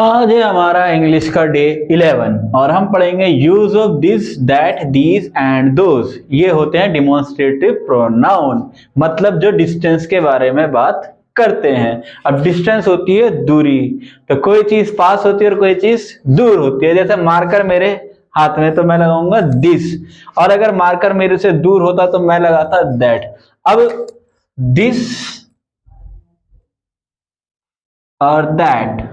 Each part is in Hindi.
आज है हमारा इंग्लिश का डे 11 और हम पढ़ेंगे use of this, that, these and those. ये होते हैं डिमॉन्स्ट्रेटिव प्रोनाउन, मतलब जो डिस्टेंस के बारे में बात करते हैं। अब डिस्टेंस होती है दूरी, तो कोई चीज पास होती है और कोई चीज दूर होती है। जैसे मार्कर मेरे हाथ में तो मैं लगाऊंगा दिस, और अगर मार्कर मेरे से दूर होता तो मैं लगाता दैट। अब दिस और दैट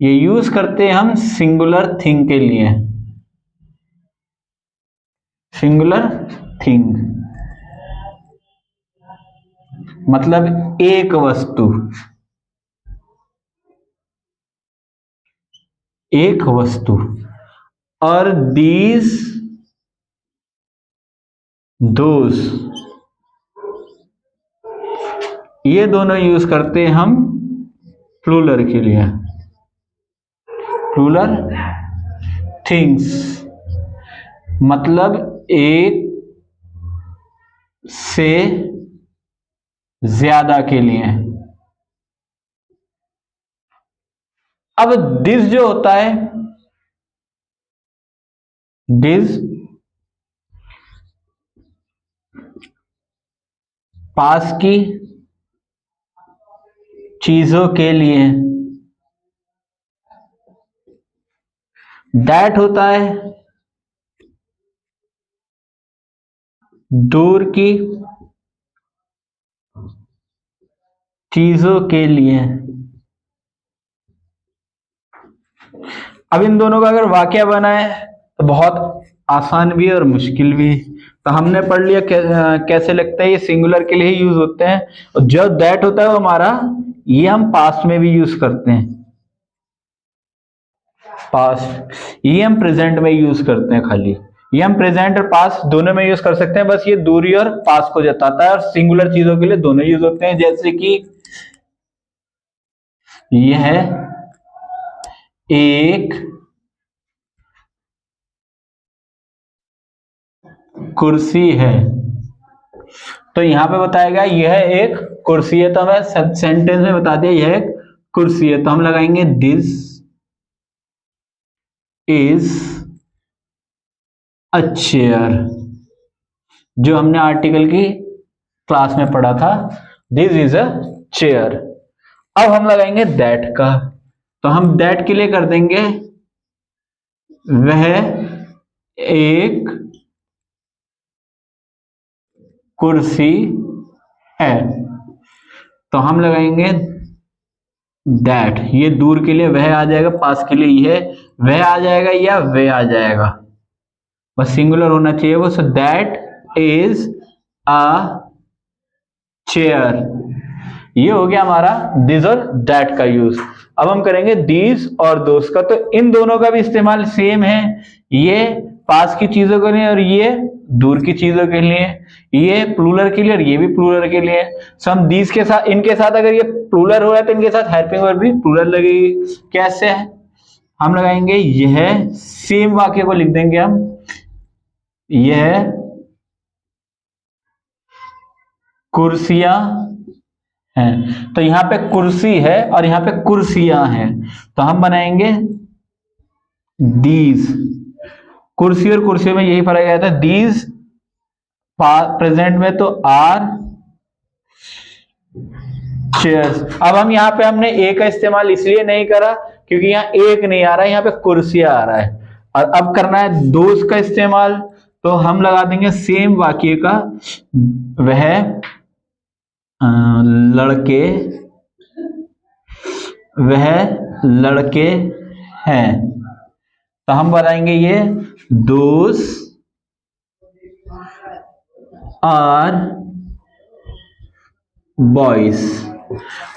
ये यूज करते हैं हम सिंगुलर थिंग के लिए। सिंगुलर थिंग मतलब एक वस्तु, एक वस्तु। और दीज, दोज, ये दोनों यूज करते हैं हम प्लूरल के लिए। प्लूरल थिंग्स मतलब एक से ज्यादा के लिए। अब दिस जो होता है, दिस पास की चीजों के लिए। दैट होता है दूर की चीजों के लिए। अब इन दोनों का अगर वाक्य बना है तो बहुत आसान भी है और मुश्किल भी। तो हमने पढ़ लिया कैसे लगता है, ये सिंगुलर के लिए ही यूज होते हैं। और जो दैट होता है वो हमारा, ये हम पास्ट में भी यूज करते हैं। पास्ट ये हम प्रेजेंट में यूज करते हैं। खाली ये हम प्रेजेंट और पास्ट दोनों में यूज कर सकते हैं, बस ये दूरी और पास्ट को जताता है। और सिंगुलर चीजों के लिए दोनों यूज होते हैं। जैसे कि यह एक कुर्सी है, तो यहां पे बताया गया यह एक कुर्सी है, तो हमें सेंटेंस में बता दिया यह एक कुर्सी है, तो हम लगाएंगे दिस इज अ चेयर, जो हमने आर्टिकल की क्लास में पढ़ा था। This is a chair. अब हम लगाएंगे दैट का, तो हम दैट के लिए कर देंगे वह एक कुर्सी है, तो हम लगाएंगे दैट। ये दूर के लिए वह आ जाएगा, पास के लिए यह वह आ जाएगा या वह आ जाएगा, बस सिंगुलर होना चाहिए वो। So that is a chair. ये हो गया हमारा दिस और दैट का यूज। अब हम करेंगे दीज और दोस्त का, तो इन दोनों का भी इस्तेमाल सेम है। ये पास की चीजों के लिए और ये दूर की चीजों के लिए। ये प्लूरल के लिए और ये भी प्लूरल के लिए। सो हम दीज के साथ, इनके साथ अगर ये प्लूरल हो रहा है तो इनके साथ हेल्पिंग वर्ब भी प्लूरल लगेगी। कैसे है, हम लगाएंगे यह, सेम वाक्य को लिख देंगे हम, यह कुर्सियां हैं। तो यहां पे कुर्सी है और यहां पे कुर्सियां हैं, तो हम बनाएंगे दीज। कुर्सी और कुर्सियों में यही फर्क आया था। दीज प्रेजेंट में तो आर चेयर्स। अब हम यहाँ पे हमने ए का इस्तेमाल इसलिए नहीं करा क्योंकि यहाँ एक नहीं आ रहा है, यहाँ पे कुर्सियां आ रहा है। और अब करना है दोस्त का इस्तेमाल, तो हम लगा देंगे सेम वाक्य का, वह लड़के, वह लड़के हैं, तो हम बनाएंगे ये दोज आर बॉयज।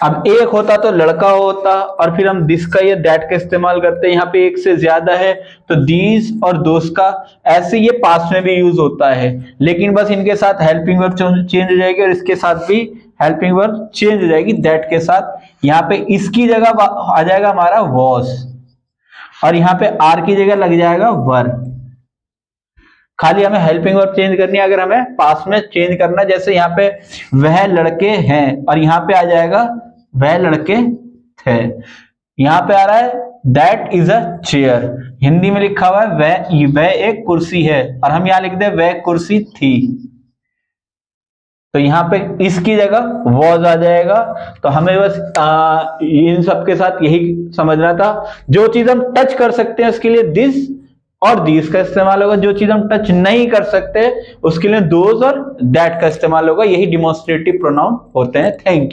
अब एक होता तो लड़का होता, और फिर हम दिस का या दैट का इस्तेमाल करते हैं। यहाँ पे एक से ज्यादा है तो दीज और दोस्त का, ऐसे ये पास्ट में भी यूज होता है, लेकिन बस इनके साथ हेल्पिंग वर्ब चेंज हो जाएगी और इसके साथ भी हेल्पिंग वर्ब चेंज हो जाएगी दैट के साथ। यहाँ पे इसकी जगह आ जाएगा हमारा वॉज, और यहाँ पे आर की जगह लग जाएगा वर। खाली हमें हेल्पिंग वर्ब चेंज करनी है अगर हमें पास्ट में चेंज करना। जैसे यहाँ पे वह लड़के हैं और यहाँ पे आ जाएगा वह लड़के थे। यहां पे आ रहा है that is a chair, Hindi में लिखा हुआ है वह एक कुर्सी है, और हम यहां लिख दे वह कुर्सी थी, तो यहां पे इसकी जगह वॉज आ जाएगा। तो हमें बस इन सब के साथ यही समझना था, जो चीज हम टच कर सकते हैं उसके लिए दिस और दीस का इस्तेमाल होगा, जो चीज हम टच नहीं कर सकते उसके लिए दोज और दैट का इस्तेमाल होगा। यही डिमॉन्स्ट्रेटिव प्रोनाउन होते हैं। Thank you.